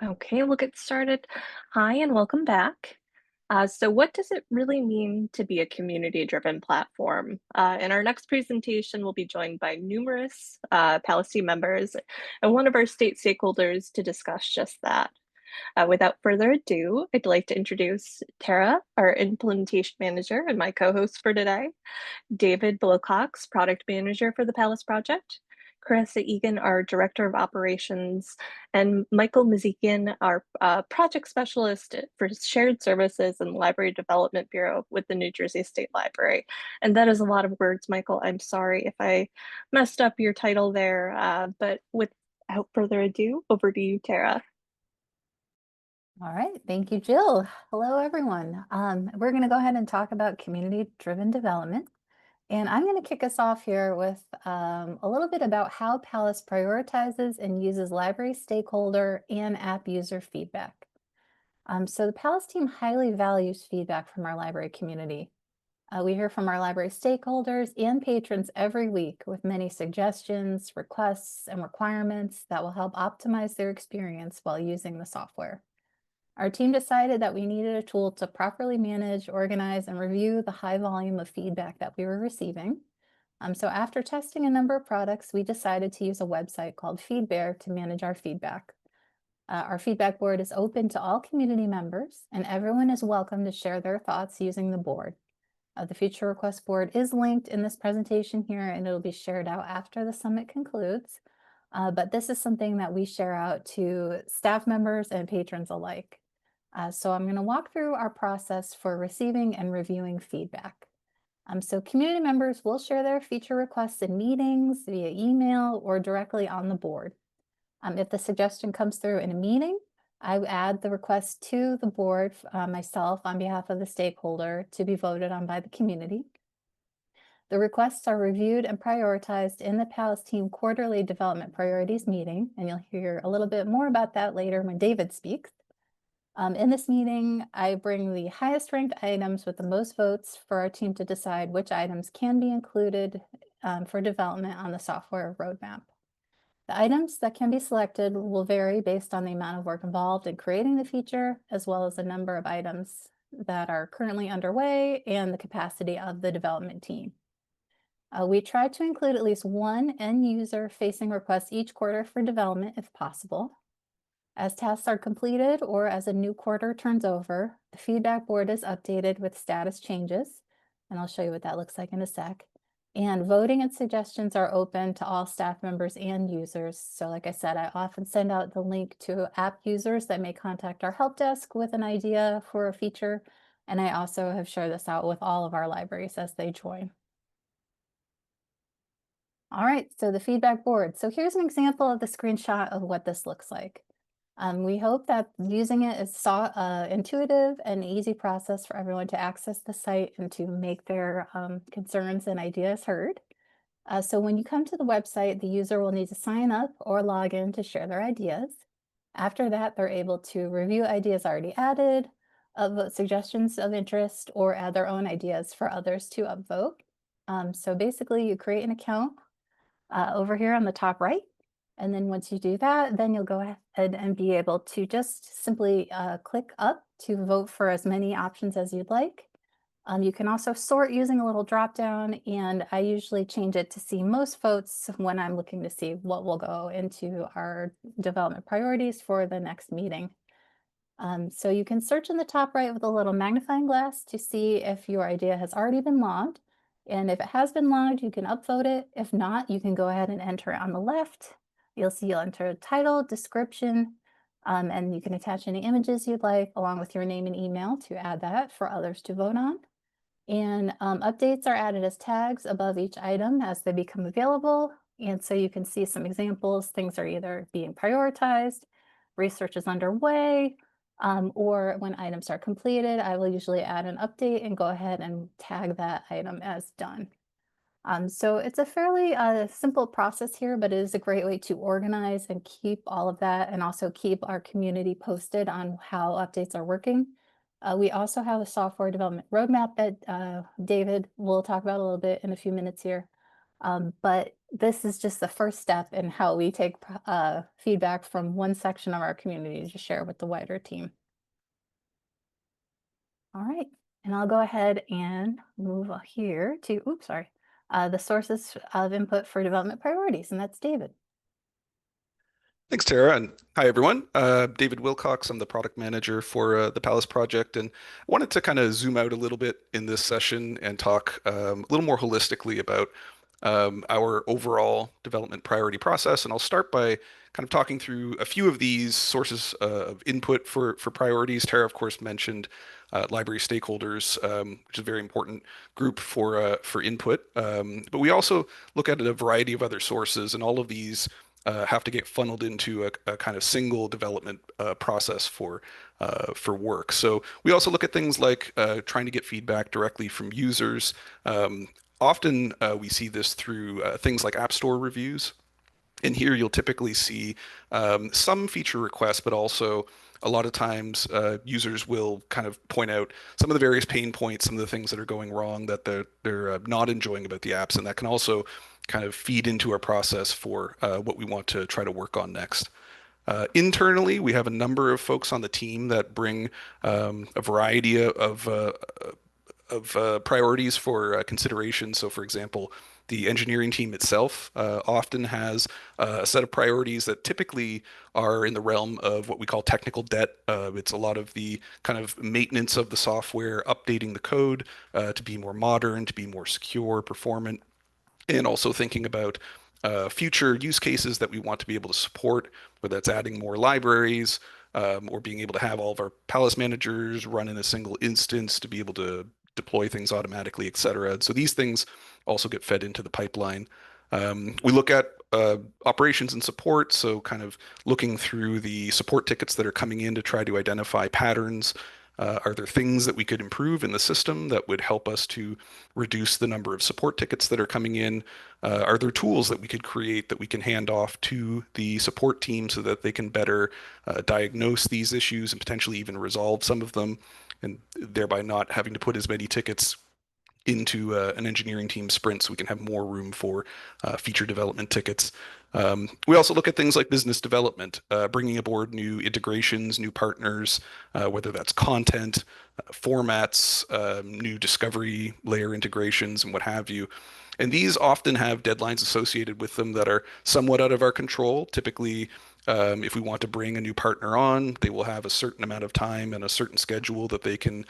Okay, we'll get started. Hi, and welcome back. So, what does it really mean to be a community-driven platform? In our next presentation, we'll be joined by numerous Palestine members and one of our state stakeholders to discuss just that. Without further ado, I'd like to introduce Tara, our implementation manager, and my co-host for today. David Wilcox, Product Manager for the Palace Project, Carissa Egan, our Director of Operations, and Michael Mazikian, our Project Specialist for Shared Services and Library Development Bureau with the New Jersey State Library. And that is a lot of words, Michael. I'm sorry if I messed up your title there, but without further ado, over to you, Tara. All right, thank you, Jill. Hello, everyone. We're going to go ahead and talk about community-driven development. And I'm going to kick us off here with a little bit about how Palace prioritizes and uses library stakeholder and app user feedback. So the Palace team highly values feedback from our library community. We hear from our library stakeholders and patrons every week with many suggestions, requests, and requirements that will help optimize their experience while using the software. Our team decided that we needed a tool to properly manage, organize, and review the high volume of feedback that we were receiving. So after testing a number of products, we decided to use a website called FeedBear to manage our feedback. Our feedback board is open to all community members, and everyone is welcome to share their thoughts using the board. The feature request board is linked in this presentation here, and it'll be shared out after the summit concludes. But this is something that we share out to staff members and patrons alike. So I'm going to walk through our process for receiving and reviewing feedback. So community members will share their feature requests in meetings, via email, or directly on the board. If the suggestion comes through in a meeting, I add the request to the board myself on behalf of the stakeholder to be voted on by the community. The requests are reviewed and prioritized in the Palace Team Quarterly Development Priorities meeting, and you'll hear a little bit more about that later when David speaks. In this meeting, I bring the highest ranked items with the most votes for our team to decide which items can be included for development on the software roadmap. The items that can be selected will vary based on the amount of work involved in creating the feature, as well as the number of items that are currently underway and the capacity of the development team. We try to include at least one end user facing request each quarter for development if possible. As tasks are completed or as a new quarter turns over, the feedback board is updated with status changes, and I'll show you what that looks like in a sec. And voting and suggestions are open to all staff members and users. So like I said, I often send out the link to app users that may contact our help desk with an idea for a feature. And I also have shared this out with all of our libraries as they join. All right, so the feedback board. So here's an example of the screenshot of what this looks like. We hope that using it is intuitive and easy process for everyone to access the site and to make their concerns and ideas heard. So when you come to the website, the user will need to sign up or log in to share their ideas. After that, they're able to review ideas already added, upvote suggestions of interest, or add their own ideas for others to upvote. So basically, you create an account over here on the top right. And then once you do that, then you'll go ahead and be able to just simply click up to vote for as many options as you'd like. You can also sort using a little drop down, and I usually change it to see most votes when I'm looking to see what will go into our development priorities for the next meeting. So you can search in the top right with a little magnifying glass to see if your idea has already been logged. And if it has been logged, you can upvote it. If not, you can go ahead and enter it on the left. You'll enter title, description, and you can attach any images you'd like along with your name and email to add that for others to vote on. And updates are added as tags above each item as they become available. And so you can see some examples. Things are either being prioritized, research is underway, or when items are completed, I will usually add an update and go ahead and tag that item as done. So it's a fairly simple process here, but it is a great way to organize and keep all of that and also keep our community posted on how updates are working. We also have a software development roadmap that David will talk about a little bit in a few minutes here. But this is just the first step in how we take feedback from one section of our community to share with the wider team. All right, and I'll go ahead and move here to, oops, sorry, the sources of input for development priorities, and that's David. Thanks, Tara, and hi everyone. David Wilcox. I'm the product manager for the Palace project, and I wanted to kind of zoom out a little bit in this session and talk a little more holistically about our overall development priority process. And I'll start by kind of talking through a few of these sources of input for priorities. Tara, of course, mentioned library stakeholders, which is a very important group for input. But we also look at a variety of other sources, and all of these have to get funneled into a kind of single development process for work. So we also look at things like trying to get feedback directly from users. Often we see this through things like App Store reviews. And here you'll typically see some feature requests, but also a lot of times users will kind of point out some of the various pain points, some of the things that are going wrong that they're not enjoying about the apps, and that can also kind of feed into our process for what we want to try to work on next. Internally, we have a number of folks on the team that bring a variety of priorities for consideration. So, for example, the engineering team itself often has a set of priorities that typically are in the realm of what we call technical debt. It's a lot of the kind of maintenance of the software, updating the code to be more modern, to be more secure, performant, and also thinking about future use cases that we want to be able to support, whether that's adding more libraries or being able to have all of our Palace managers run in a single instance to be able to deploy things automatically, et cetera. And so these things also get fed into the pipeline. We look at operations and support, so kind of looking through the support tickets that are coming in to try to identify patterns. Are there things that we could improve in the system that would help us to reduce the number of support tickets that are coming in? Are there tools that we could create that we can hand off to the support team so that they can better diagnose these issues and potentially even resolve some of them, and thereby not having to put as many tickets into an engineering team sprint so we can have more room for feature development tickets. We also look at things like business development, bringing aboard new integrations, new partners, whether that's content, formats, new discovery layer integrations, and what have you. And these often have deadlines associated with them that are somewhat out of our control. Typically, if we want to bring a new partner on, they will have a certain amount of time and a certain schedule that they can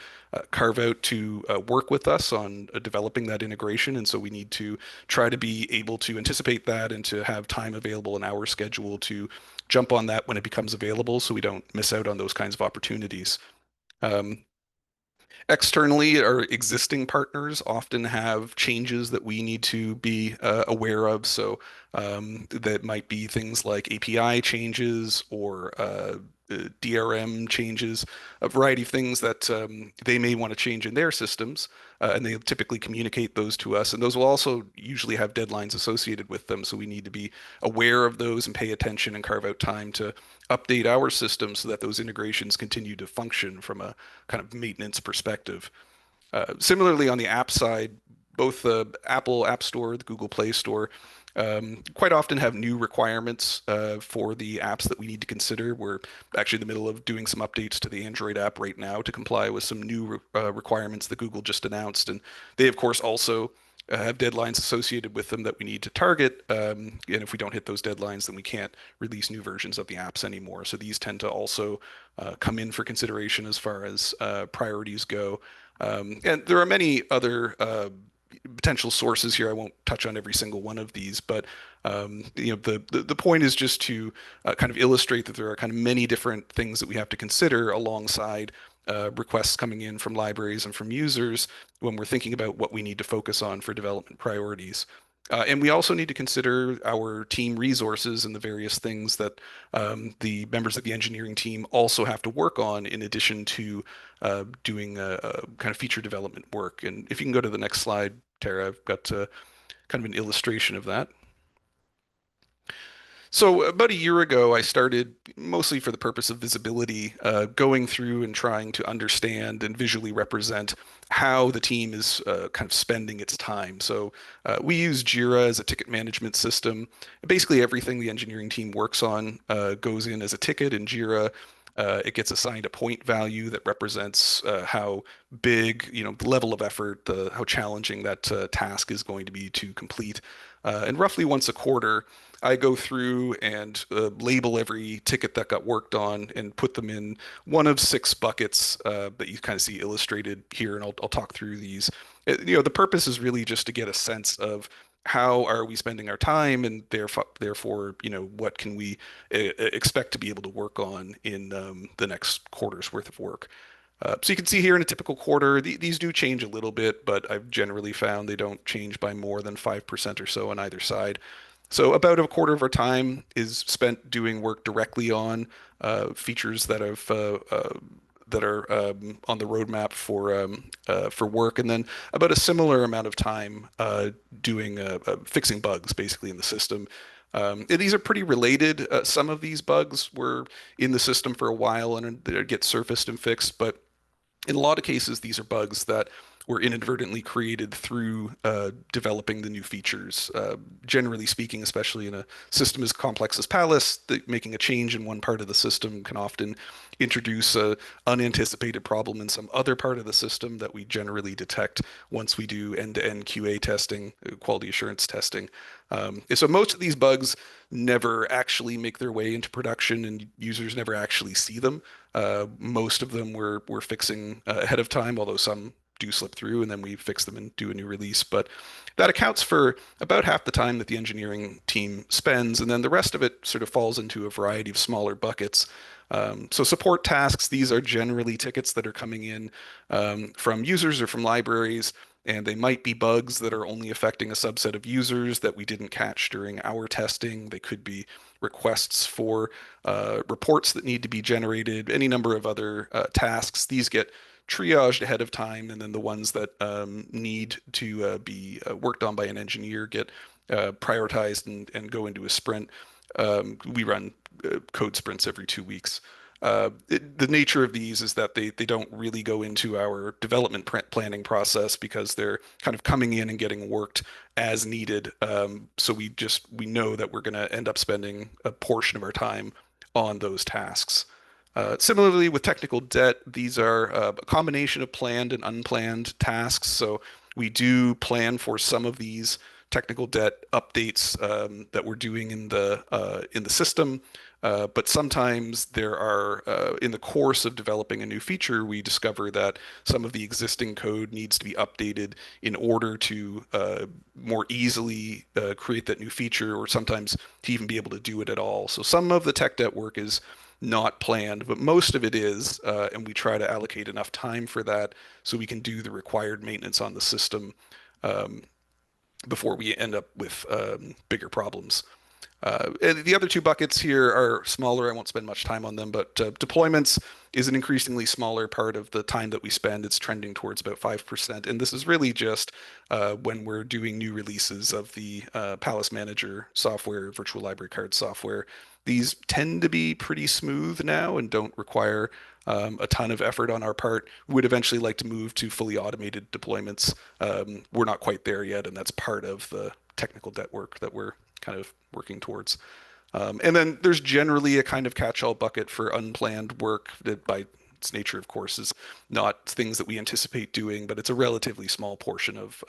carve out to work with us on developing that integration. And so we need to try to be able to anticipate that and to have time available in our schedule to jump on that when it becomes available so we don't miss out on those kinds of opportunities. Um, Externally, our existing partners often have changes that we need to be aware of. So that might be things like API changes or DRM changes, a variety of things that they may want to change in their systems, and they typically communicate those to us. And those will also usually have deadlines associated with them. So we need to be aware of those and pay attention and carve out time to update our system so that those integrations continue to function from a kind of maintenance perspective. Similarly, on the app side, both the Apple App Store, the Google Play Store, quite often have new requirements for the apps that we need to consider. We're actually in the middle of doing some updates to the Android app right now to comply with some new requirements that Google just announced. And they, of course, also have deadlines associated with them that we need to target. And if we don't hit those deadlines, then we can't release new versions of the apps anymore. So these tend to also come in for consideration as far as priorities go. And there are many other potential sources here. I won't touch on every single one of these, but the point is just to kind of illustrate that there are kind of many different things that we have to consider alongside requests coming in from libraries and from users when we're thinking about what we need to focus on for development priorities. And we also need to consider our team resources and the various things that the members of the engineering team also have to work on in addition to doing kind of feature development work. And if you can go to the next slide, Tara, I've got kind of an illustration of that. So about a year ago, I started mostly for the purpose of visibility, going through and trying to understand and visually represent how the team is kind of spending its time. So we use Jira as a ticket management system. Basically, everything the engineering team works on goes in as a ticket in Jira. It gets assigned a point value that represents how big, the level of effort, how challenging that task is going to be to complete. And roughly once a quarter, I go through and label every ticket that got worked on and put them in one of six buckets that you kind of see illustrated here, and I'll talk through these. The purpose is really just to get a sense of how are we spending our time, and therefore, what can we expect to be able to work on in the next quarter's worth of work. So you can see here in a typical quarter, these do change a little bit, but I've generally found they don't change by more than 5% or so on either side. So about a quarter of our time is spent doing work directly on features that are on the roadmap for work, and then about a similar amount of time doing fixing bugs basically in the system. And these are pretty related. Some of these bugs were in the system for a while and they get surfaced and fixed, but in a lot of cases, these are bugs that were inadvertently created through developing the new features. Generally speaking, especially in a system as complex as Palace, making a change in one part of the system can often introduce a unanticipated problem in some other part of the system that we generally detect once we do end-to-end QA testing, quality assurance testing. And so most of these bugs never actually make their way into production, and users never actually see them. Most of them we're fixing ahead of time, although some do slip through, and then we fix them and do a new release. But that accounts for about half the time that the engineering team spends, and then the rest of it sort of falls into a variety of smaller buckets. So support tasks, these are generally tickets that are coming in from users or from libraries, and they might be bugs that are only affecting a subset of users that we didn't catch during our testing. They could be requests for reports that need to be generated, any number of other tasks. These get triaged ahead of time, and then the ones that need to be worked on by an engineer get prioritized and go into a sprint. We run code sprints every 2 weeks. The nature of these is that they don't really go into our development planning process because they're kind of coming in and getting worked as needed. So we know that we're going to end up spending a portion of our time on those tasks. Similarly, with technical debt, these are a combination of planned and unplanned tasks. So we do plan for some of these technical debt updates that we're doing in the system. But sometimes there are, in the course of developing a new feature, we discover that some of the existing code needs to be updated in order to more easily create that new feature, or sometimes to even be able to do it at all. So some of the tech debt work is not planned, but most of it is, and we try to allocate enough time for that so we can do the required maintenance on the system um, before we end up with bigger problems. And the other two buckets here are smaller. I won't spend much time on them, but deployments is an increasingly smaller part of the time that we spend. It's trending towards about 5%. And this is really just when we're doing new releases of the Palace Manager software, virtual library card software. These tend to be pretty smooth now and don't require a ton of effort on our part. We would eventually like to move to fully automated deployments. We're not quite there yet, and that's part of the technical debt work that we're kind of working towards. And then there's generally a kind of catch-all bucket for unplanned work that by its nature, of course, is not things that we anticipate doing, but it's a relatively small portion of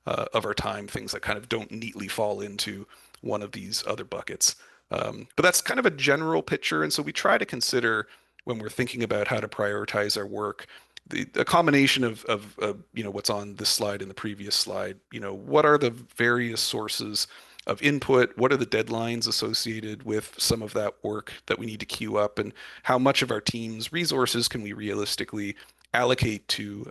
our time, things that kind of don't neatly fall into one of these other buckets. But that's kind of a general picture. And so we try to consider when we're thinking about how to prioritize our work, a combination of what's on this slide and the previous slide. What are the various sources of input? What are the deadlines associated with some of that work that we need to queue up, and how much of our team's resources can we realistically allocate to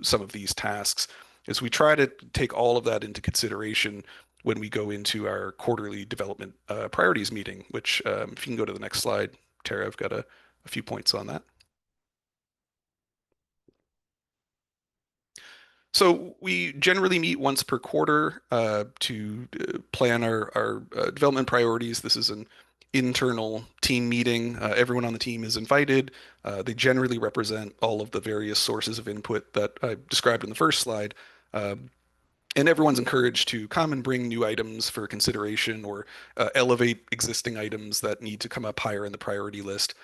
some of these tasks? As we try to take all of that into consideration when we go into our quarterly development priorities meeting, which if you can go to the next slide, Tara, I've got a few points on that. So we generally meet once per quarter to plan our development priorities. This is an internal team meeting. Everyone on the team is invited. They generally represent all of the various sources of input that I described in the first slide. Uh, and everyone's encouraged to come and bring new items for consideration or elevate existing items that need to come up higher in the priority list.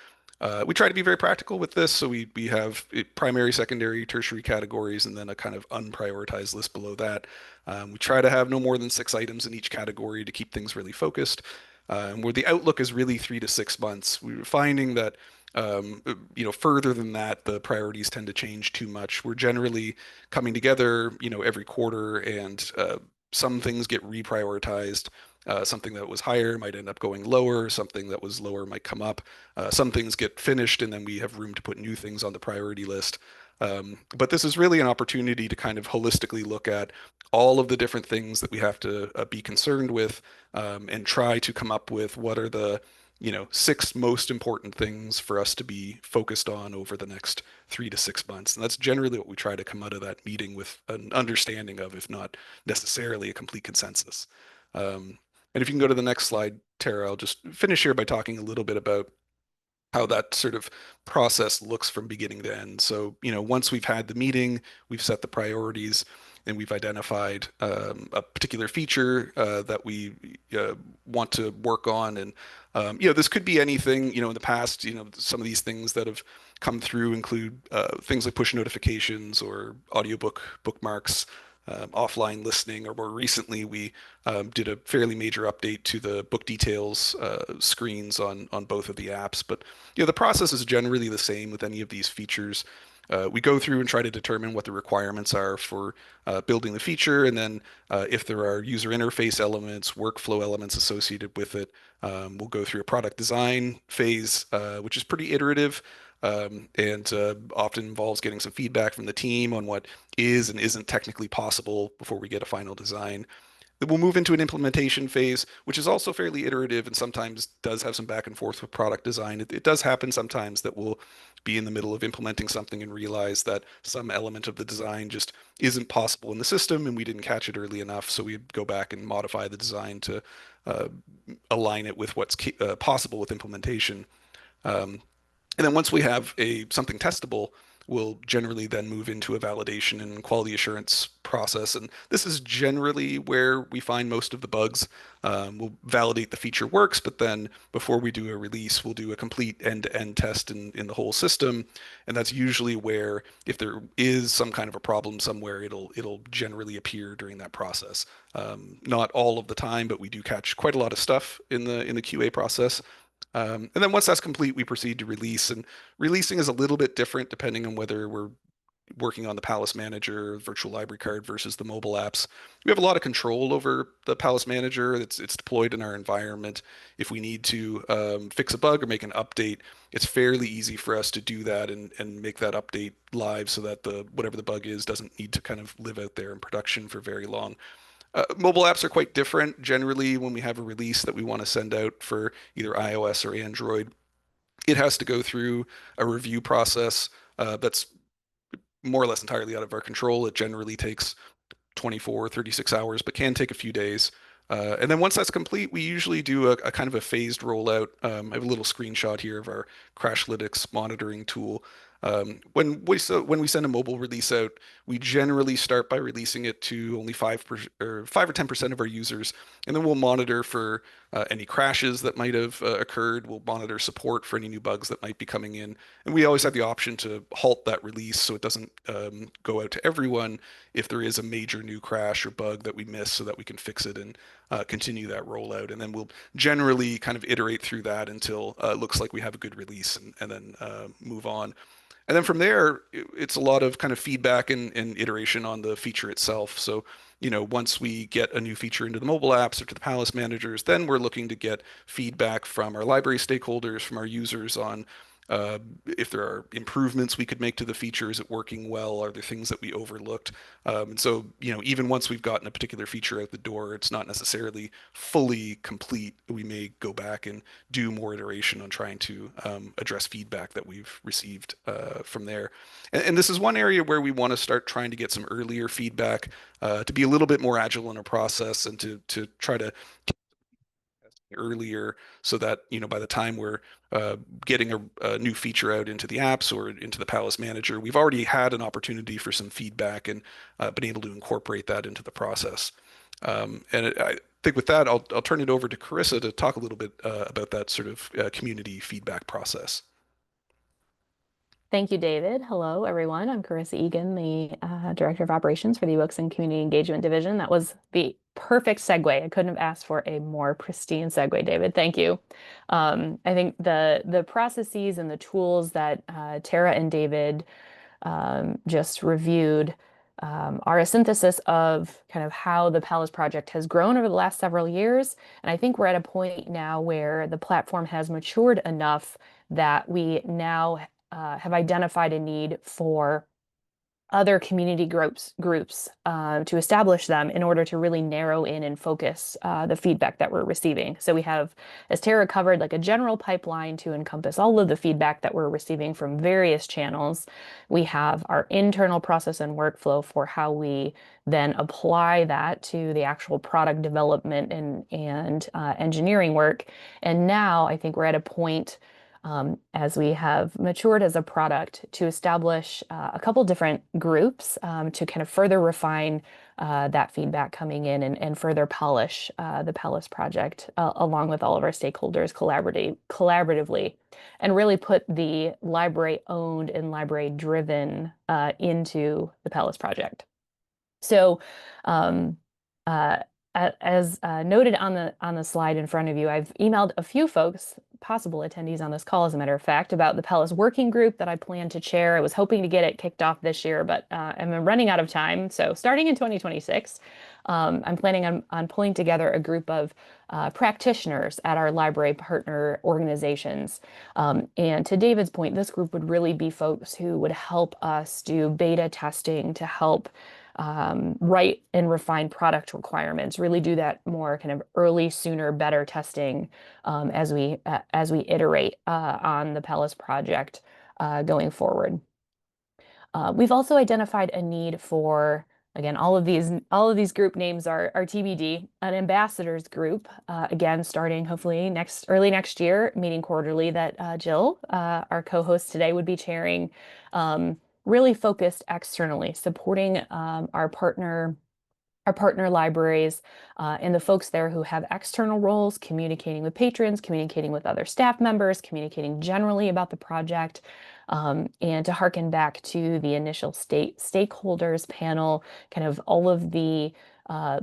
We try to be very practical with this, so we have primary, secondary, tertiary categories, and then a kind of unprioritized list below that. We try to have no more than 6 items in each category to keep things really focused. And where the outlook is really 3 to 6 months, we were finding that further than that, the priorities tend to change too much. We're generally coming together, every quarter, and some things get reprioritized. Something that was higher might end up going lower. Something that was lower might come up. Some things get finished, and then we have room to put new things on the priority list. But this is really an opportunity to kind of holistically look at all of the different things that we have to be concerned with, and try to come up with what are the 6 most important things for us to be focused on over the next 3 to 6 months. And that's generally what we try to come out of that meeting with an understanding of, if not necessarily a complete consensus. And if you can go to the next slide, Tara, I'll just finish here by talking a little bit about how that sort of process looks from beginning to end. So, once we've had the meeting, we've set the priorities, and we've identified a particular feature that we want to work on. And, this could be anything, in the past, some of these things that have come through include things like push notifications or audiobook bookmarks, offline listening, or more recently, we did a fairly major update to the book details screens on both of the apps. But the process is generally the same with any of these features. We go through and try to determine what the requirements are for building the feature, and then if there are user interface elements, workflow elements associated with it, we'll go through a product design phase, which is pretty iterative. And often involves getting some feedback from the team on what is and isn't technically possible before we get a final design. Then we'll move into an implementation phase, which is also fairly iterative and sometimes does have some back and forth with product design. It does happen sometimes that we'll be in the middle of implementing something and realize that some element of the design just isn't possible in the system and we didn't catch it early enough. So we go back and modify the design to uh, align it with what's possible with implementation. And then once we have something testable, we'll generally then move into a validation and quality assurance process. And this is generally where we find most of the bugs. We'll validate the feature works, but then before we do a release, we'll do a complete end-to-end test in the whole system. And that's usually where, if there is some kind of a problem somewhere, it'll generally appear during that process. Not all of the time, but we do catch quite a lot of stuff in the QA process. And then once that's complete, we proceed to release. And releasing is a little bit different depending on whether we're working on the Palace Manager, Virtual Library Card versus the mobile apps. We have a lot of control over the Palace Manager. It's deployed in our environment. If we need to fix a bug or make an update, it's fairly easy for us to do that and make that update live so that whatever the bug is doesn't need to kind of live out there in production for very long. Mobile apps are quite different. Generally, when we have a release that we want to send out for either iOS or Android, it has to go through a review process that's more or less entirely out of our control. It generally takes 24, 36 hours, but can take a few days. And then once that's complete, we usually do a kind of a phased rollout. I have a little screenshot here of our Crashlytics monitoring tool. When we send a mobile release out, we generally start by releasing it to only 5 or 10% of our users, and then we'll monitor for any crashes that might have occurred. We'll monitor support for any new bugs that might be coming in, and we always have the option to halt that release so it doesn't go out to everyone if there is a major new crash or bug that we miss, so that we can fix it and continue that rollout. And then we'll generally kind of iterate through that until it looks like we have a good release, and then move on. And then from there, it's a lot of kind of feedback and iteration on the feature itself. So, once we get a new feature into the mobile apps or to the Palace managers, then we're looking to get feedback from our library stakeholders, from our users on, if there are improvements we could make to the feature. Is it working well? Are there things that we overlooked? And so, even once we've gotten a particular feature out the door, it's not necessarily fully complete. We may go back and do more iteration on trying to address feedback that we've received from there. And this is one area where we want to start trying to get some earlier feedback to be a little bit more agile in our process and to try to earlier so that by the time we're getting a new feature out into the apps or into the Palace Manager, we've already had an opportunity for some feedback and been able to incorporate that into the process. I think with that, I'll turn it over to Carissa to talk a little bit about that sort of community feedback process. Thank you, David. Hello, everyone. I'm Carissa Egan, the Director of Operations for the UX and Community Engagement Division. That was the perfect segue. I couldn't have asked for a more pristine segue, David. Thank you. I think the processes and the tools that Tara and David just reviewed are a synthesis of kind of how the Palace project has grown over the last several years. And I think we're at a point now where the platform has matured enough that we now have identified a need for other community groups to establish them in order to really narrow in and focus the feedback that we're receiving. So we have, as Tara covered, like a general pipeline to encompass all of the feedback that we're receiving from various channels. We have our internal process and workflow for how we then apply that to the actual product development and engineering work. And now I think we're at a point as we have matured as a product to establish a couple different groups to kind of further refine that feedback coming in and further polish the Palace project along with all of our stakeholders collaboratively and really put the library owned and library driven into the Palace project. So as noted on the slide in front of you, I've emailed a few folks, possible attendees on this call, as a matter of fact, about the Palace working group that I plan to chair. I was hoping to get it kicked off this year, but I'm running out of time. So starting in 2026, I'm planning on pulling together a group of practitioners at our library partner organizations. And to David's point, this group would really be folks who would help us do beta testing to help write and refine product requirements, really do that more kind of early, sooner, better testing as we iterate on the Palace project going forward. We've also identified a need for, again, all of these group names are TBD, an ambassadors group, again, starting hopefully early next year, meeting quarterly, that Jill, our co-host today, would be chairing, really focused externally, supporting our partner libraries and the folks there who have external roles, communicating with patrons, communicating with other staff members, communicating generally about the project, and to harken back to the initial stakeholders panel, kind of all of the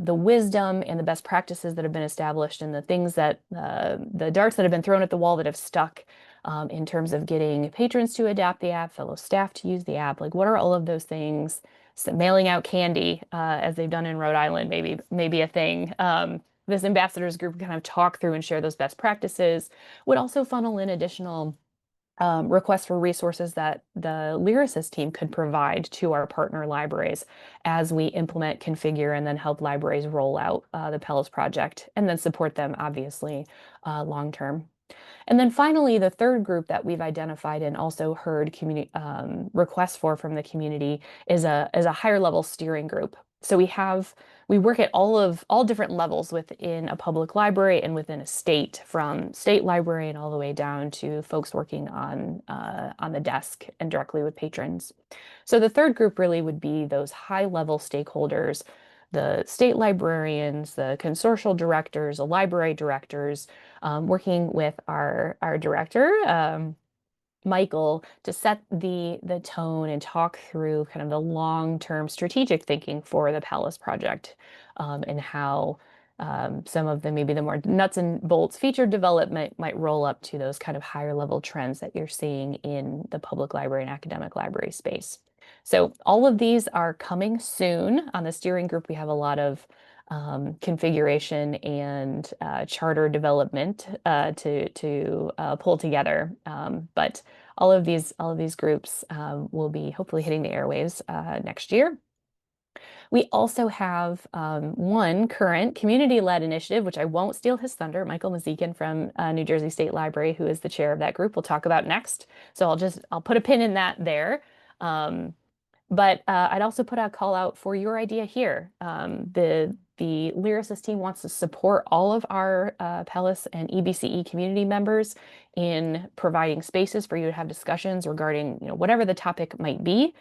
wisdom and the best practices that have been established and the things that the darts that have been thrown at the wall that have stuck in terms of getting patrons to adapt the app, fellow staff to use the app. Like, what are all of those things? So mailing out candy, as they've done in Rhode Island, maybe a thing. This ambassadors group kind of talk through and share those best practices. Would also funnel in additional requests for resources that the Lyrasis team could provide to our partner libraries as we implement, configure, and then help libraries roll out the Palace project, and then support them, obviously, long term. And then finally, the third group that we've identified and also heard requests from the community is a higher level steering group. So we work at all different levels within a public library and within a state, from state library and all the way down to folks working on the desk and directly with patrons. So the third group really would be those high level stakeholders, the state librarians, the consortial directors, the library directors, working with our director, Michael, to set the tone and talk through kind of the long-term strategic thinking for the Palace project, and how some of maybe the more nuts and bolts feature development might roll up to those kind of higher level trends that you're seeing in the public library and academic library space. So all of these are coming soon. On the steering group, we have a lot of configuration and charter development to pull together. But all of these groups will be hopefully hitting the airwaves next year. We also have one current community-led initiative, which I won't steal his thunder. Michael Mazekin from New Jersey State Library, who is the chair of that group, we'll talk about next. So I'll put a pin in that there. But I'd also put a call out for your idea here. The Lyrasis team wants to support all of our PALAS and EBCE community members in providing spaces for you to have discussions regarding, whatever the topic might be.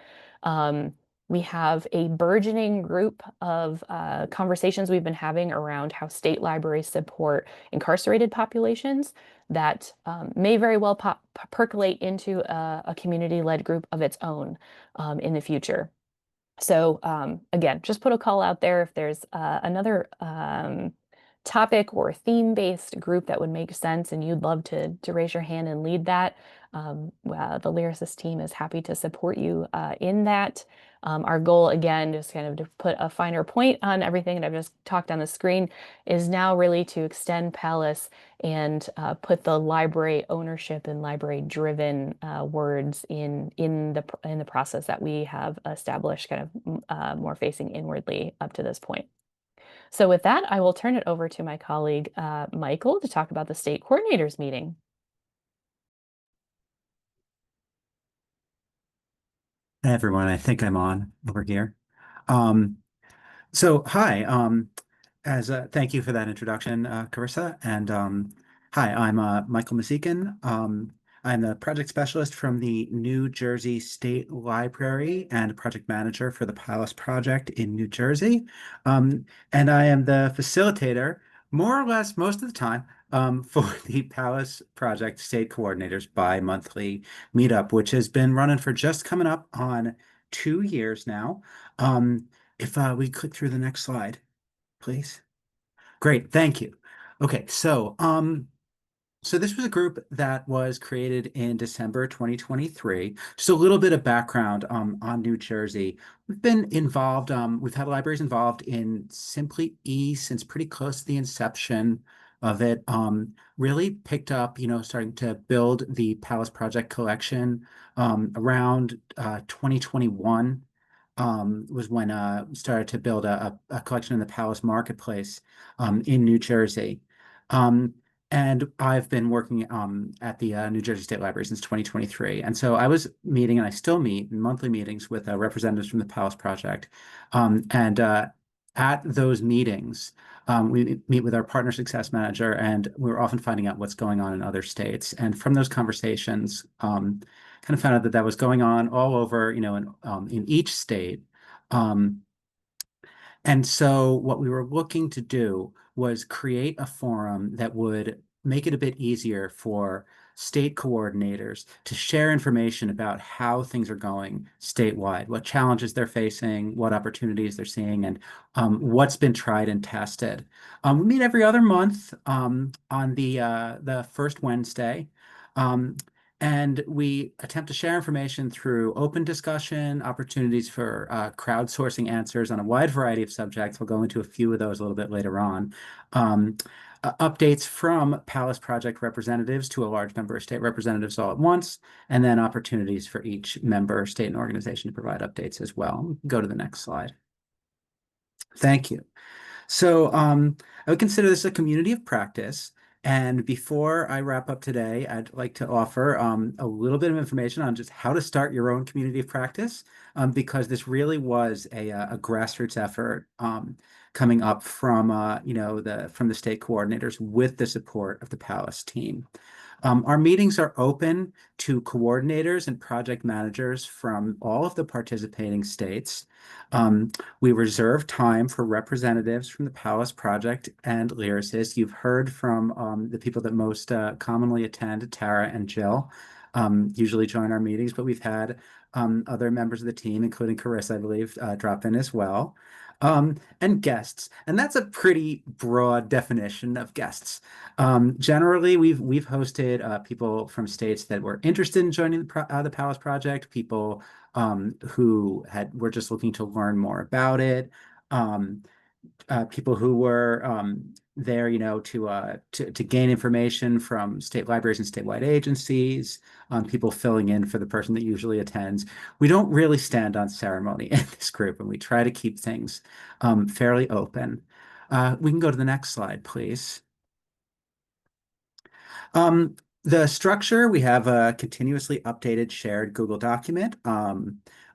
We have a burgeoning group of conversations we've been having around how state libraries support incarcerated populations that may very well percolate into a community-led group of its own in the future. So again, just put a call out there if there's another topic or theme-based group that would make sense and you'd love to raise your hand and lead that. The Lyrasis team is happy to support you in that. Our goal, again, just kind of to put a finer point on everything that I've just talked on the screen, is now really to extend PALAS and put the library ownership and library-driven words in the process that we have established, kind of more facing inwardly up to this point. So with that, I will turn it over to my colleague, Michael, to talk about the state coordinators meeting. Hey everyone, I think I'm on over here. So hi, thank you for that introduction, Carissa. And hi, I'm Michael Mazekin. I'm the project specialist from the New Jersey State Library and project manager for the PALAS project in New Jersey. And I am the facilitator, more or less most of the time, for the PALAS project state coordinators bi-monthly meetup, which has been running for just coming up on 2 years now. If we click through the next slide, please. Great, thank you. Okay, so this was a group that was created in December 2023. Just a little bit of background on New Jersey. We've been involved, we've had libraries involved in Simply E since pretty close to the inception of it. Really picked up, starting to build the PALAS Project collection around 2021. Was when we started to build a collection in the PALAS Marketplace in New Jersey. And I've been working at the New Jersey State Library since 2023. And so I was meeting, and I still meet in monthly meetings with representatives from the PALAS Project. At those meetings, we meet with our partner success manager, and we're often finding out what's going on in other states. And from those conversations, kind of found out that was going on all over, in each state. And so what we were looking to do was create a forum that would make it a bit easier for state coordinators to share information about how things are going statewide, what challenges they're facing, what opportunities they're seeing, and what's been tried and tested. We meet every other month on the first Wednesday. And we attempt to share information through open discussion, opportunities for crowdsourcing answers on a wide variety of subjects. We'll go into a few of those a little bit later on. Updates from PALAS project representatives to a large number of state representatives all at once, and then opportunities for each member, state, and organization to provide updates as well. Go to the next slide. Thank you. So I would consider this a community of practice. And before I wrap up today, I'd like to offer a little bit of information on just how to start your own community of practice, because this really was a grassroots effort coming up from from the state coordinators with the support of the PALAS team. Our meetings are open to coordinators and project managers from all of the participating states. We reserve time for representatives from the PALAS project and Lyrasis. You've heard from the people that most commonly attend, Tara and Jill, usually join our meetings, but we've had other members of the team, including Carissa, I believe, drop in as well. And guests, and that's a pretty broad definition of guests. Generally, we've hosted people from states that were interested in joining the PALAS project, people who were just looking to learn more about it. people who were there, to gain information from state libraries and statewide agencies, people filling in for the person that usually attends. We don't really stand on ceremony in this group, and we try to keep things fairly open. We can go to the next slide, please. The structure, we have a continuously updated shared Google document.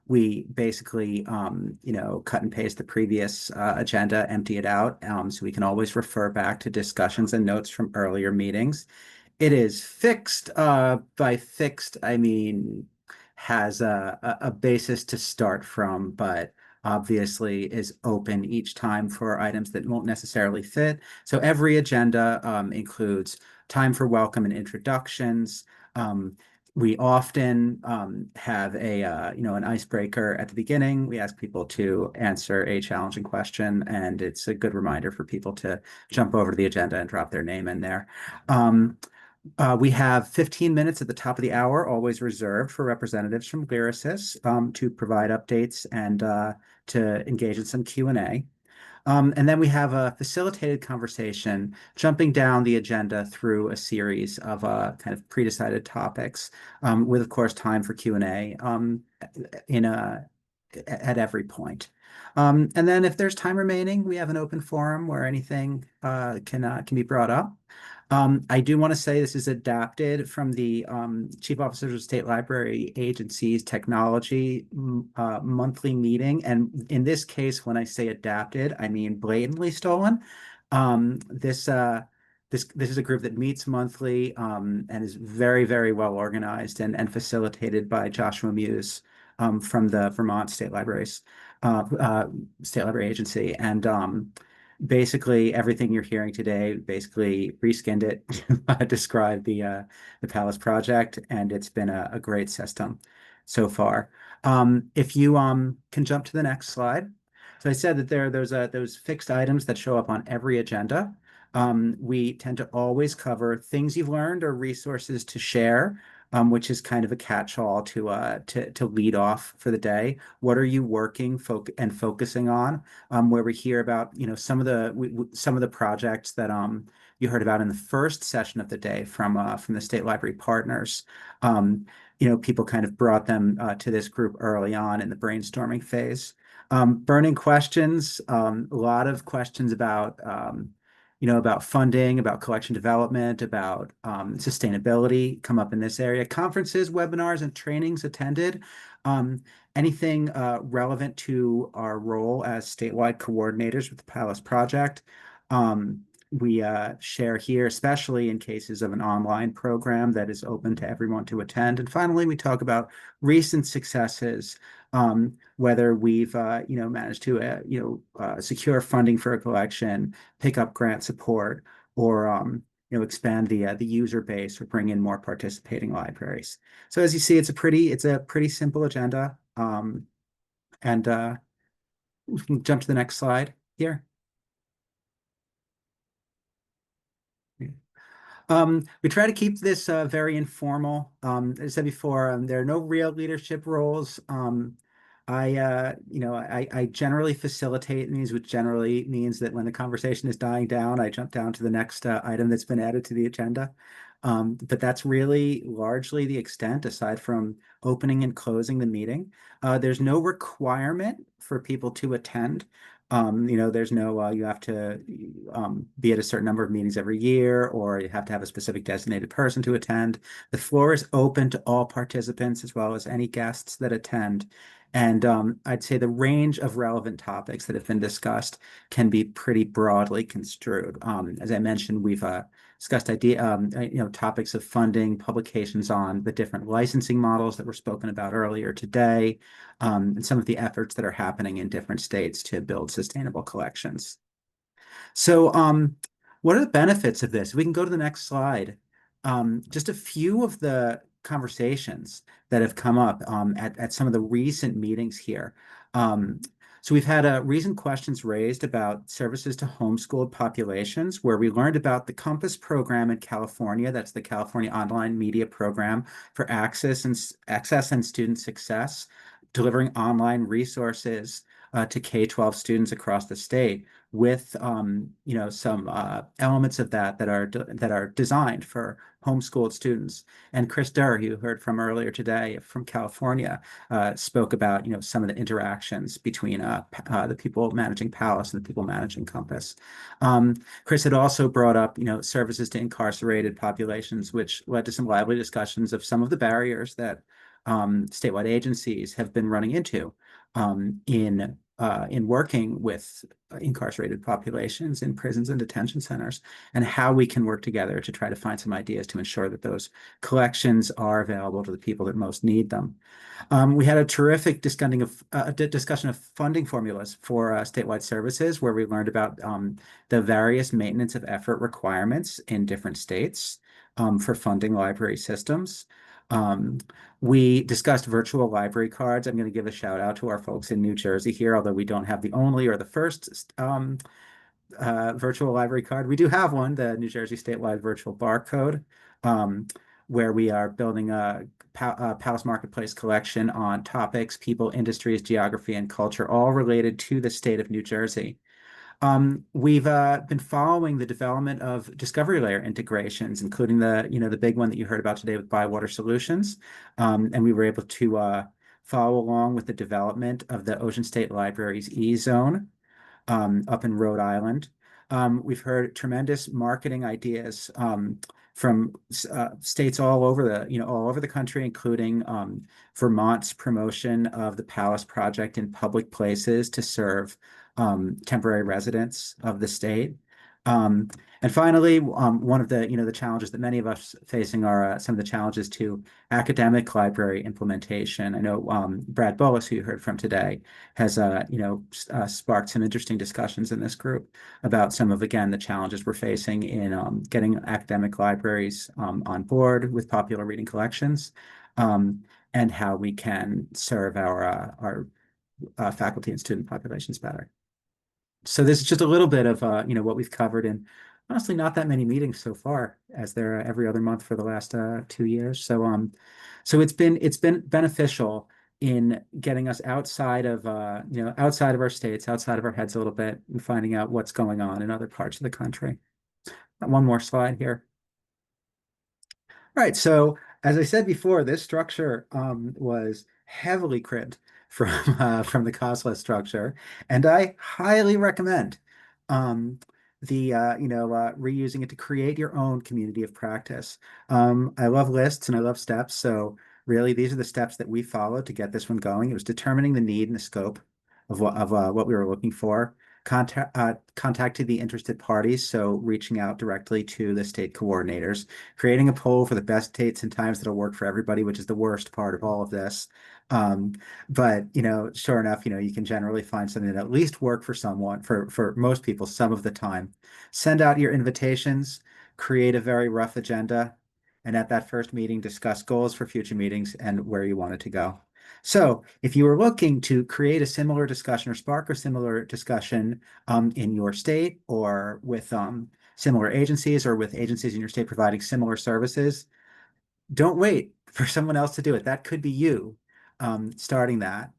We basically, cut and paste the previous agenda, empty it out, so we can always refer back to discussions and notes from earlier meetings. It is fixed. By fixed, I mean has a basis to start from, but obviously is open each time for items that won't necessarily fit. So every agenda includes time for welcome and introductions. We often have an icebreaker at the beginning. We ask people to answer a challenging question, and it's a good reminder for people to jump over to the agenda and drop their name in there. We have 15 minutes at the top of the hour, always reserved for representatives from Lyrasis to provide updates and to engage in some Q&A. And then we have a facilitated conversation jumping down the agenda through a series of kind of pre-decided topics with, of course, time for Q&A at every point. And then if there's time remaining, we have an open forum where anything can be brought up. I do want to say this is adapted from the Chief Officers of State Library Agency's technology monthly meeting. And in this case, when I say adapted, I mean blatantly stolen. This is a group that meets monthly and is very, very well organized and facilitated by Joshua Muse from the Vermont State Library Agency. And basically everything you're hearing today, basically reskinned it to describe the Palace project, and it's been a great system so far. If you can jump to the next slide. So I said that there are those fixed items that show up on every agenda. We tend to always cover things you've learned or resources to share, which is kind of a catch-all to lead off for the day. What are you working and focusing on? Where we hear about some of the projects that you heard about in the first session of the day from the state library partners. People kind of brought them to this group early on in the brainstorming phase. Burning questions, a lot of questions about funding, about collection development, about sustainability come up in this area. Conferences, webinars, and trainings attended. Anything relevant to our role as statewide coordinators with the Palace Project. We share here, especially in cases of an online program that is open to everyone to attend. And finally, we talk about recent successes, whether we've managed to secure funding for a collection, pick up grant support, or expand the user base or bring in more participating libraries. So as you see, it's a pretty simple agenda. And we can jump to the next slide here. We try to keep this very informal. As I said before, there are no real leadership roles. I generally facilitate these, which generally means that when the conversation is dying down, I jump down to the next item that's been added to the agenda. But that's really largely the extent, aside from opening and closing the meeting. There's no requirement for people to attend. There's no, you have to be at a certain number of meetings every year, or you have to have a specific designated person to attend. The floor is open to all participants as well as any guests that attend. And I'd say the range of relevant topics that have been discussed can be pretty broadly construed. As I mentioned, we've discussed topics of funding, publications on the different licensing models that were spoken about earlier today, and some of the efforts that are happening in different states to build sustainable collections. So what are the benefits of this? We can go to the next slide. Just a few of the conversations that have come up at some of the recent meetings here. So we've had recent questions raised about services to homeschooled populations, where we learned about the COMPASS program in California. That's the California Online Media Program for Access and Student Success. delivering online resources to K-12 students across the state with some elements of that that are designed for homeschooled students. And Chris Durr, who you heard from earlier today from California, spoke about some of the interactions between the people managing Palace and the people managing Compass. Chris had also brought up services to incarcerated populations, which led to some lively discussions of some of the barriers that statewide agencies have been running into in working with incarcerated populations in prisons and detention centers, and how we can work together to try to find some ideas to ensure that those collections are available to the people that most need them. We had a terrific discussion of funding formulas for statewide services, where we learned about the various maintenance of effort requirements in different states for funding library systems. We discussed virtual library cards. I'm going to give a shout out to our folks in New Jersey here, although we don't have the only or the first virtual library card. We do have one, the New Jersey statewide virtual barcode, where we are building a Palace Marketplace collection on topics, people, industries, geography, and culture, all related to the state of New Jersey. We've been following the development of discovery layer integrations, including the big one that you heard about today with Bywater Solutions. And we were able to follow along with the development of the Ocean State Library's E-Zone up in Rhode Island. We've heard tremendous marketing ideas from states all over the country, including Vermont's promotion of the Palace Project in public places to serve temporary residents of the state. And finally, one of the challenges that many of us facing are some of the challenges to academic library implementation. I know Brad Bullis, who you heard from today, has sparked some interesting discussions in this group about some of, again, the challenges we're facing in getting academic libraries on board with popular reading collections, and how we can serve our faculty and student populations better. So this is just a little bit of what we've covered in honestly not that many meetings so far, as they're every other month for the last 2 years. So it's been beneficial in getting us outside of our states, outside of our heads a little bit, and finding out what's going on in other parts of the country. One more slide here. All right, so as I said before, this structure was heavily cribbed from the COSLA structure, and I highly recommend reusing it to create your own community of practice. I love lists and I love steps, so really these are the steps that we followed to get this one going. It was determining the need and the scope of what we were looking for. Contacting the interested parties, so reaching out directly to the state coordinators, creating a poll for the best dates and times that'll work for everybody, which is the worst part of all of this. But sure enough, you can generally find something that at least work for someone, for most people, some of the time. Send out your invitations, create a very rough agenda, and at that first meeting, discuss goals for future meetings and where you want it to go. So if you were looking to create a similar discussion or spark a similar discussion in your state, or with similar agencies, or with agencies in your state providing similar services, don't wait for someone else to do it. That could be you starting that.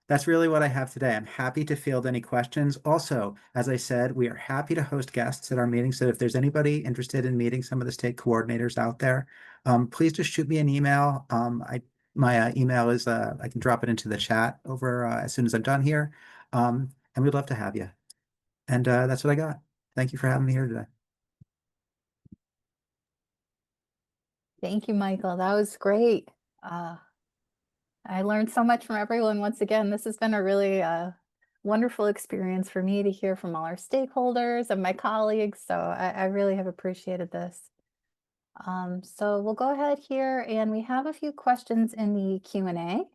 That's really what I have today. I'm happy to field any questions. Also, as I said, we are happy to host guests at our meetings. So if there's anybody interested in meeting some of the state coordinators out there, please just shoot me an email. My email is, I can drop it into the chat over as soon as I'm done here. And we'd love to have you. And that's what I got. Thank you for having me here today. Thank you, Michael. That was great. I learned so much from everyone. Once again, this has been a really wonderful experience for me to hear from all our stakeholders and my colleagues. So I really have appreciated this. So we'll go ahead here, and we have a few questions in the Q&A.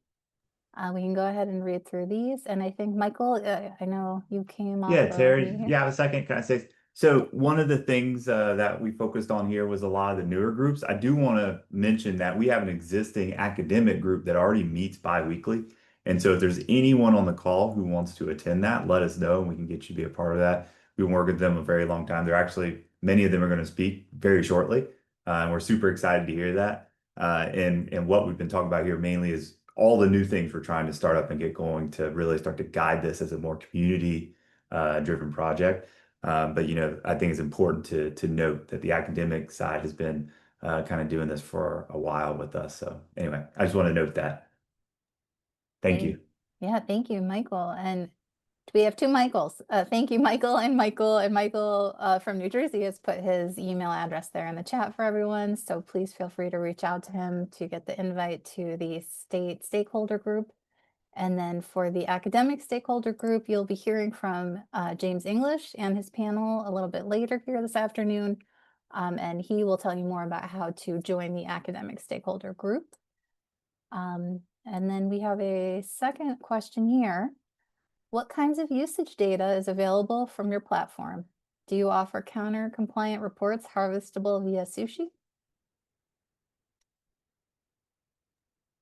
We can go ahead and read through these. And I think, Michael, I know you came off. Yeah, of Terry, meeting. you have a second? Can I say? So one of the things that we focused on here was a lot of the newer groups. I do want to mention that we have an existing academic group that already meets bi-weekly. And so if there's anyone on the call who wants to attend that, let us know and we can get you to be a part of that. We've been working with them a very long time. They're actually, many of them are going to speak very shortly. And we're super excited to hear that. And what we've been talking about here mainly is all the new things we're trying to start up and get going to really start to guide this as a more community driven project. But I think it's important to note that the academic side has been kind of doing this for a while with us. So anyway, I just want to note that. Thank you. Yeah, thank you, Michael. And we have two Michaels. Thank you, Michael. And Michael from New Jersey has put his email address there in the chat for everyone. So please feel free to reach out to him to get the invite to the state stakeholder group. And then for the academic stakeholder group, you'll be hearing from James English and his panel a little bit later here this afternoon. And he will tell you more about how to join the academic stakeholder group. And then we have a second question here. What kinds of usage data is available from your platform? Do you offer counter compliant reports harvestable via Sushi?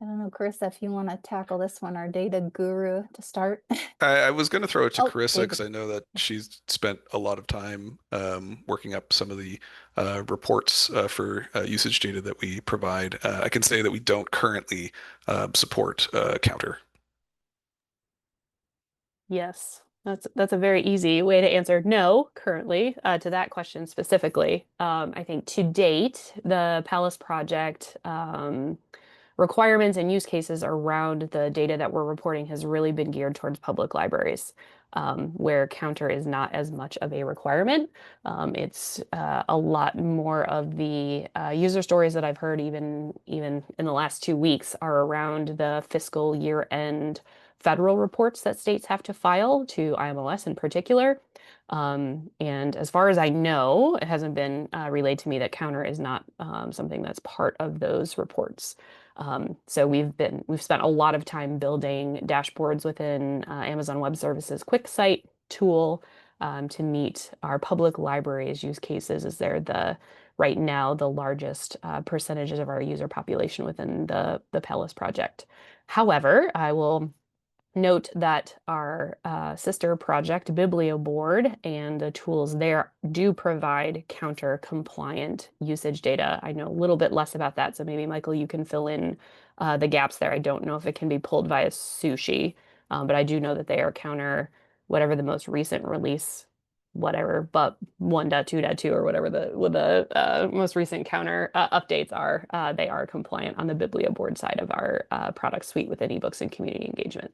I don't know, Carissa, if you want to tackle this one, our data guru to start. I was going to throw it to Oh, Carissa David. because I know that she's spent a lot of time working up some of the reports for usage data that we provide. I can say that we don't currently support Counter. Yes, that's a very easy way to answer no currently to that question specifically. I think to date, the Palace project requirements and use cases around the data that we're reporting has really been geared towards public libraries, where Counter is not as much of a requirement. It's a lot more of the user stories that I've heard even in the last 2 weeks are around the fiscal year end federal reports that states have to file to IMOS in particular. And as far as I know, it hasn't been relayed to me that Counter is not something that's part of those reports. So we've spent a lot of time building dashboards within Amazon Web Services QuickSight tool to meet our public libraries use cases, as they're right now the largest percentages of our user population within the Palace project. However, I will note that our sister project, BiblioBoard, and the tools there do provide counter compliant usage data. I know a little bit less about that, so maybe Michael, you can fill in the gaps there. I don't know if it can be pulled via Sushi, but I do know that they are counter whatever the most recent release, whatever, but 1.2.2 or whatever the most recent counter updates are. They are compliant on the BiblioBoard side of our product suite within eBooks and community engagement.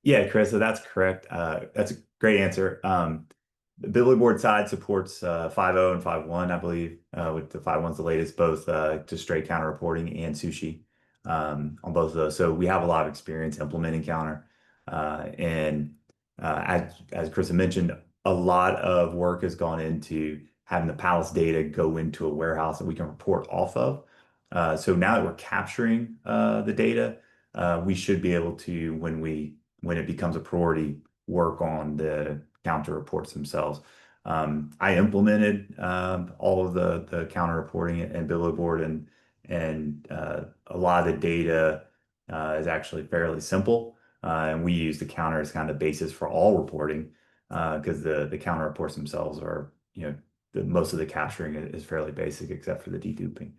Yeah, Chris, so that's correct. That's a great answer. The BiblioBoard side supports 5.0 and 5.1, I believe, with the 5.1's the latest, both to straight counter reporting and Sushi on both of those. So we have a lot of experience implementing counter. And as Chris mentioned, a lot of work has gone into having the Palace data go into a warehouse that we can report off of. So now that we're capturing the data, we should be able to, when it becomes a priority, work on the counter reports themselves. I implemented all of the counter reporting and BiblioBoard, and a lot of the data is actually fairly simple. And we use the counter as kind of the basis for all reporting because the counter reports themselves are, most of the capturing is fairly basic except for the deduping.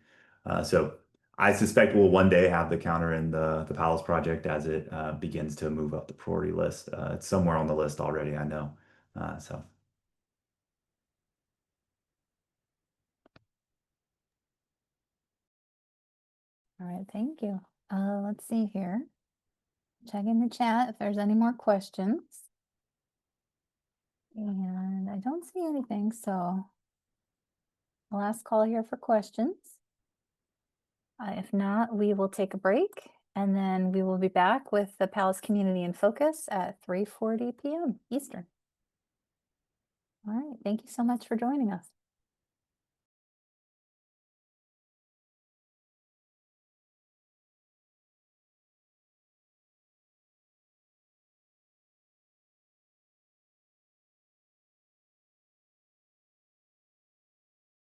So I suspect we'll one day have the counter in the Palace project as it begins to move up the priority list. It's somewhere on the list already, I know. So. All right, thank you. Let's see here. Check in the chat if there's any more questions. And I don't see anything, so last call here for questions. If not, we will take a break, and then we will be back with the Palace Community in Focus at 3:40 p.m. Eastern. All right, thank you so much for joining us.